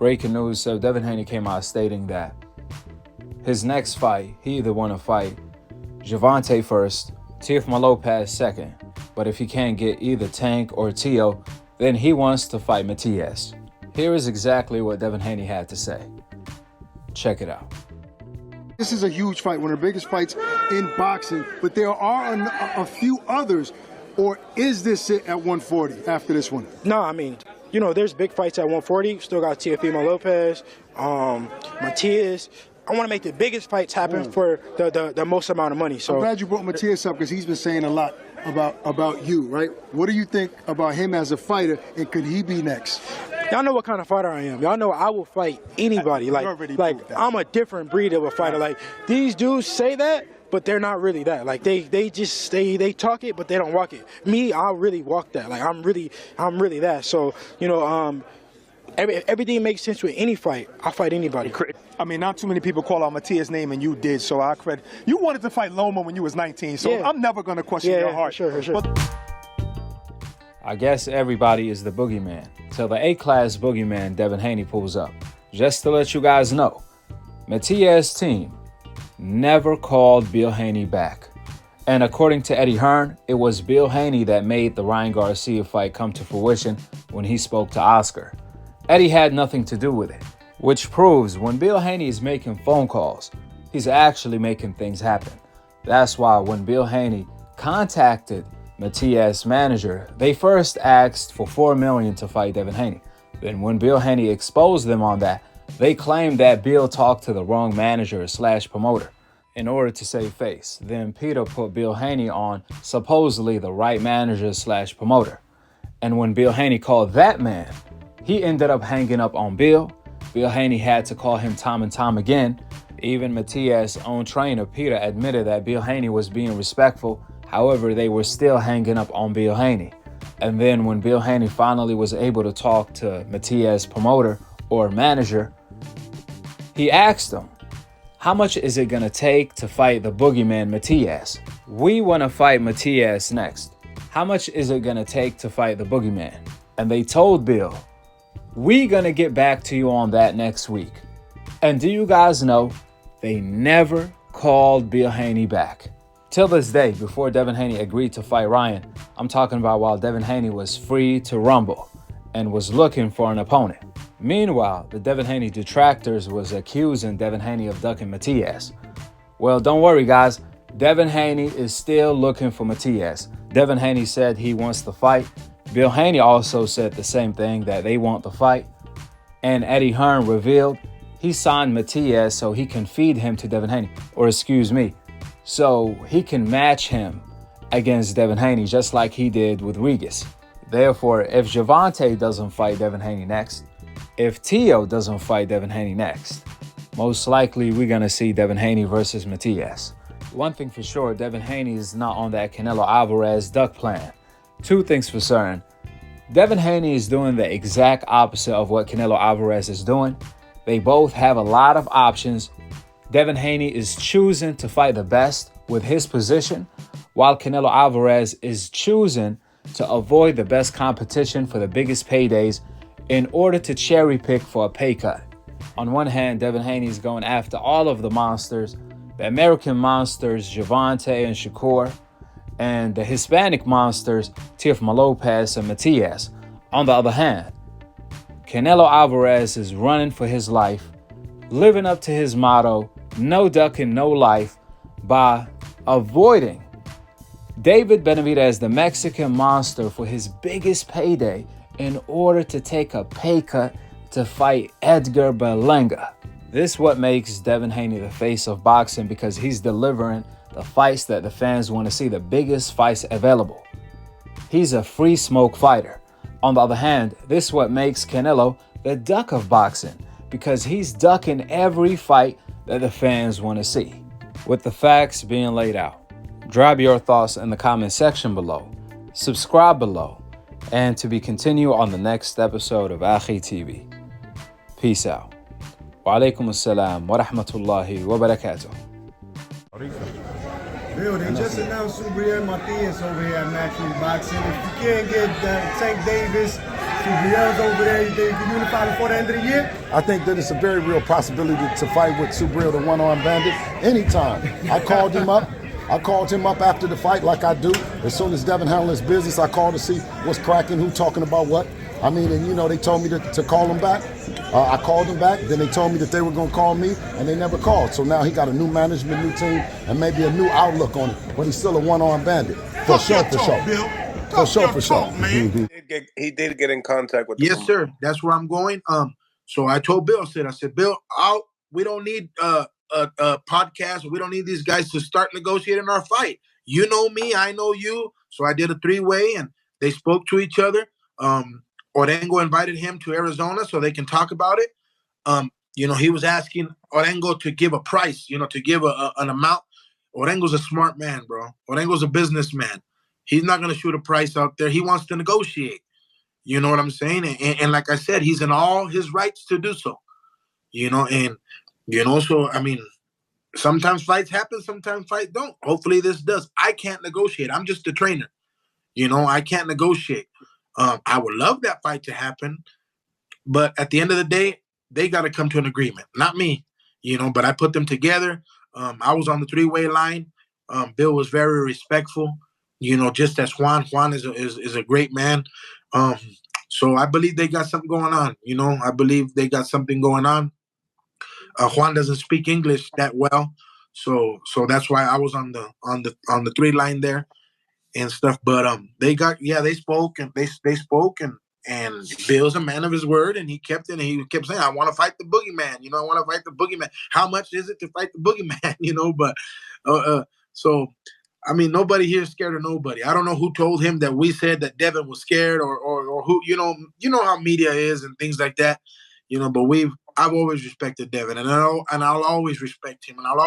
Breaking news, so Devin Haney came out stating that his next fight, he either want to fight Gervonta first, Teofimo Lopez second. But if he can't get either Tank or Teo, then he wants to fight Matias. Here is exactly what Devin Haney had to say. Check it out. This is a huge fight, one of the biggest fights in boxing, but there are a few others. Or is this it at 140 after this one? No, I mean, you know, there's big fights at 140. Still got Teofimo Lopez, Matias. I want to make the biggest fights happen for the most amount of money. So I'm glad you brought Matias up because he's been saying a lot about you, right? What do you think about him as a fighter, and could he be next? Y'all know what kind of fighter I am. Y'all know I will fight anybody. Like I'm a different breed of a fighter. Like these dudes say that, but they're not really that. Like they just talk it, but they don't walk it. Me, I really walk that. Like I'm really that. So you know, everything makes sense with any fight. I fight anybody. I mean, not too many people call out Matias' name, and you did. So I credit you. Wanted to fight Loma when you was 19. So yeah. I'm never gonna question your heart. Sure. I guess everybody is the boogeyman till the A-class boogeyman Devin Haney pulls up. Just to let you guys know, Matias' team never called Bill Haney back. And according to Eddie Hearn, it was Bill Haney that made the Ryan Garcia fight come to fruition when he spoke to Oscar. Eddie had nothing to do with it, which proves when Bill Haney is making phone calls, he's actually making things happen. That's why when Bill Haney contacted Matias' manager, they first asked for $4 million to fight Devin Haney. Then when Bill Haney exposed them on that, they claimed that Bill talked to the wrong manager/promoter in order to save face. Then Peter put Bill Haney on supposedly the right manager/promoter. And when Bill Haney called that man, he ended up hanging up on Bill. Bill Haney had to call him time and time again. Even Matias' own trainer, Peter, admitted that Bill Haney was being respectful. However, they were still hanging up on Bill Haney. And then when Bill Haney finally was able to talk to Matias' promoter or manager, he asked him, how much is it going to take to fight the boogeyman Matias? We want to fight Matias next. How much is it going to take to fight the boogeyman? And they told Bill, we going to get back to you on that next week. And do you guys know, they never called Bill Haney back. Till this day, before Devin Haney agreed to fight Ryan, I'm talking about while Devin Haney was free to rumble and was looking for an opponent. Meanwhile, the Devin Haney detractors was accusing Devin Haney of ducking Matias. Well, don't worry, guys. Devin Haney is still looking for Matias. Devin Haney said he wants the fight. Bill Haney also said the same thing, that they want the fight. And Eddie Hearn revealed he signed Matias so he can feed him to Devin Haney. Or excuse me, so he can match him against Devin Haney just like he did with Regis. Therefore, if Gervonta doesn't fight Devin Haney next, if Teo doesn't fight Devin Haney next, most likely we're going to see Devin Haney versus Matias. One thing for sure, Devin Haney is not on that Canelo Alvarez duck plan. Two things for certain. Devin Haney is doing the exact opposite of what Canelo Alvarez is doing. They both have a lot of options. Devin Haney is choosing to fight the best with his position, while Canelo Alvarez is choosing to avoid the best competition for the biggest paydays in order to cherry pick for a pay cut. On one hand, Devin Haney is going after all of the monsters, the American monsters, Gervonta and Shakur, and the Hispanic monsters, Teofimo Lopez and Matias. On the other hand, Canelo Alvarez is running for his life, living up to his motto, no ducking, no life, by avoiding David Benavidez, the Mexican monster, for his biggest payday in order to take a pay cut to fight Edgar Berlanga. This is what makes Devin Haney the face of boxing, because he's delivering the fights that the fans want to see, the biggest fights available. He's a free smoke fighter. On the other hand, this is what makes Canelo the duck of boxing, because he's ducking every fight that the fans want to see. With the facts being laid out, drop your thoughts in the comment section below, subscribe below, and to be continued on the next episode of Akhi TV. Peace out. Wa alaikum assalam wa rahmatullahi wa barakatuh. Bill, they just announced Subriel Matias over here at Matchroom Boxing. If you can't get Tank Davis Subriel's over there. You think you can unify before the end of the year? I think that it's a very real possibility to fight with Subriel, the one-armed bandit, anytime. I called him up. I called him up after the fight like I do. As soon as Devin handled his business, I called to see what's cracking, who talking about what. I mean, and you know, they told me to call him back. I called him back. Then they told me that they were going to call me, and they never called. So now he got a new management, new team, and maybe a new outlook on it. But he's still a one-armed bandit. For sure. For sure. He did get in contact with. Yes, sir. That's where I'm going. So I told Bill. I said, Bill, we don't need a podcast. We don't need these guys to start negotiating our fight. You know me, I know you. So I did a 3-way, and they spoke to each other. Orengo invited him to Arizona so they can talk about it. You know, he was asking Orengo to give a price, you know, to give an amount. Orengo's a smart man, bro. Orengo's a businessman. He's not going to shoot a price out there. He wants to negotiate. You know what I'm saying? And like I said, he's in all his rights to do so. You know, and, you know, so, I mean, sometimes fights happen, sometimes fights don't. Hopefully this does. I can't negotiate. I'm just a trainer. You know, I can't negotiate. I would love that fight to happen. But at the end of the day, they got to come to an agreement. Not me, you know, but I put them together. I was on the 3-way line. Bill was very respectful, you know, just as Juan. Juan is a great man. So I believe they got something going on. You know, I believe they got something going on. Juan doesn't speak English that well, so that's why I was on the 3 line there and stuff. But they spoke and Bill's a man of his word, and he kept it, and he kept saying, I want to fight the boogeyman. You know, I want to fight the boogeyman. How much is it to fight the boogeyman? You know, but so I mean, nobody here is scared of nobody. I don't know who told him that we said that Devin was scared or who, you know how media is and things like that, you know, but I've always respected Devin, and I'll always respect him, and I'll